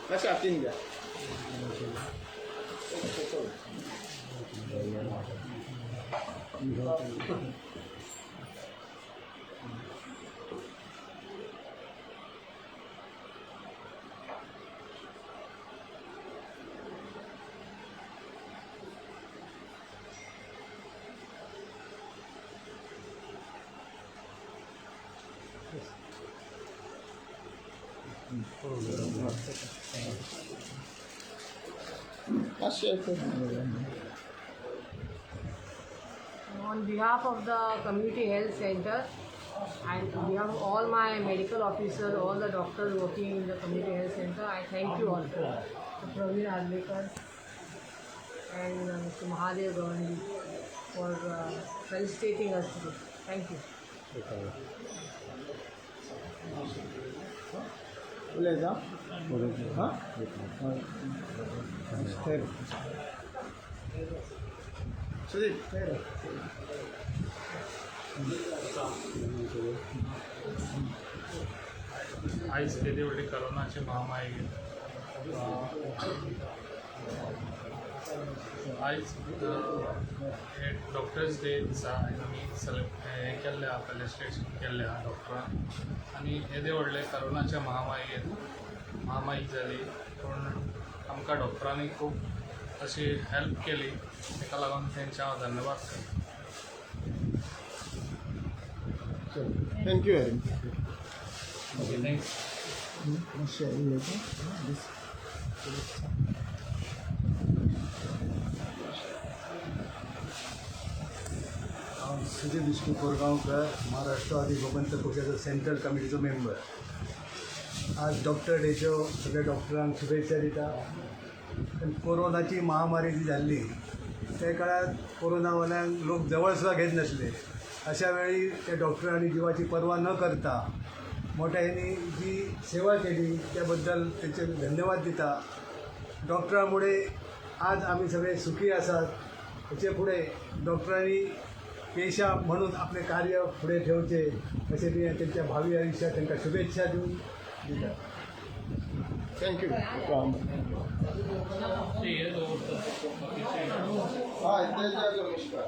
Nasa atin ka? On behalf of the Community Health Center and on behalf of all my medical officers, all the doctors working in the Community Health Center, I thank you all. Mr. Praveen Adlekar and Mr. Mahadev Gawandi for felicitating us today. Thank you. आयज केदी व्हडली कोरोनाची महामारी आयज हे doctors day दिसा आमी हे केल्ले आहा फेलिसिटेशन केल्ले आहा डॉक्टरांक आनी येदे व्हडले कोरोनाच्या महामारी जाली पूण आमकां डॉक्टरांनी खूब अशी हेल्प केली ताका लागून तेंचे हांव धन्यवाद करता. Thank you very thank you. Sujay Vishnu Korgaonkar, Maharashtrawadi Gomantak पक्षाचो सेंट्रल कमिटीचो मेंबर. आज डॉक्टर डेच्यो सगळ्या डॉक्टरांक शुभेच्छा दिता. कोरोनाची महामारी जी जाल्ली त्या काळात कोरोनावाल्यांक लोक जवळ सुद्धा घेत नसले. अशा वेळी त्या डॉक्टरांनी जीवाची पर्वा न करता मोठ्या ह्यांनी जी सेवा केली त्याबद्दल त्यांचे धन्यवाद दिता. डॉक्टरांमुळे आज आम्ही सगळे सुखी आसात. त्याचे पुढे डॉक्टरांनी पेशा म्हणून आपले कार्य पुढे ठेवचे असे मी त्यांच्या भावी आयुष्यात त्यांना शुभेच्छा देऊन दिल्या. Thank you. ठीक आहे. Namaskar.